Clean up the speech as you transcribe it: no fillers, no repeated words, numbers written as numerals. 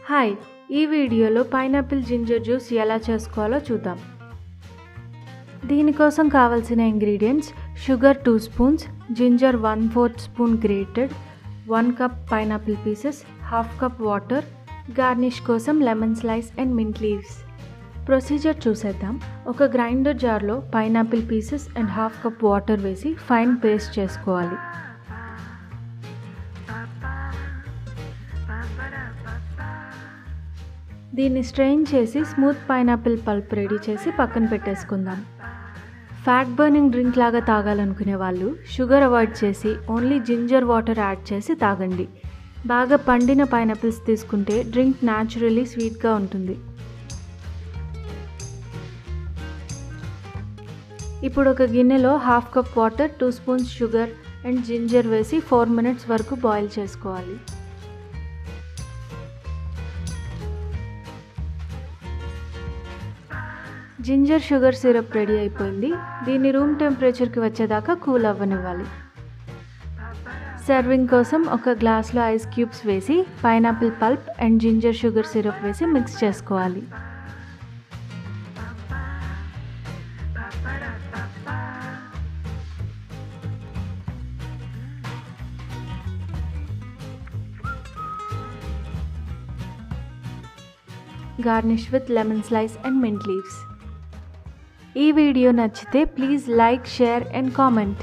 Hi, ఈ వీడియోలో pineapple ginger juice ఎలా చేసుకోవాలో చూద్దాం. దీనికోసం కావాల్సిన ingredients: sugar 2 spoons, ginger 1/4 spoon grated, 1 cup pineapple pieces, half cup water, garnish కోసం lemon slice and mint leaves. Procedure చూసేద్దాం. ఒక గ్రైండర్ జార్లో pineapple pieces and half cup water వేసి ఫైన్ పేస్ట్ చేసుకోవాలి. దీన్ని స్ట్రెయిన్ చేసి స్మూత్ పైనాపిల్ పల్ప్ రెడీ చేసి పక్కన పెట్టేసుకుందాం. ఫ్యాట్ బర్నింగ్ డ్రింక్ లాగా తాగాలనుకునే వాళ్ళు షుగర్ అవాయిడ్ చేసి ఓన్లీ జింజర్ వాటర్ యాడ్ చేసి తాగండి. బాగా పండిన పైనాపిల్స్ తీసుకుంటే డ్రింక్ న్యాచురల్లీ స్వీట్గా ఉంటుంది. ఇప్పుడు ఒక గిన్నెలో half cup water, 2 spoons sugar and ginger వేసి 4 మినిట్స్ వరకు బాయిల్ చేసుకోవాలి. జింజర్ షుగర్ సిరప్ రెడీ అయిపోయింది. దీన్ని రూమ్ టెంపరేచర్కి వచ్చేదాకా కూల్ అవ్వనివ్వాలి. సర్వింగ్ కోసం ఒక గ్లాస్లో ఐస్ క్యూబ్స్ వేసి pineapple pulp and ginger sugar syrup వేసి మిక్స్ చేసుకోవాలి. Garnish with lemon slice and mint leaves. ఈ వీడియో నచ్చితే please like, share and comment.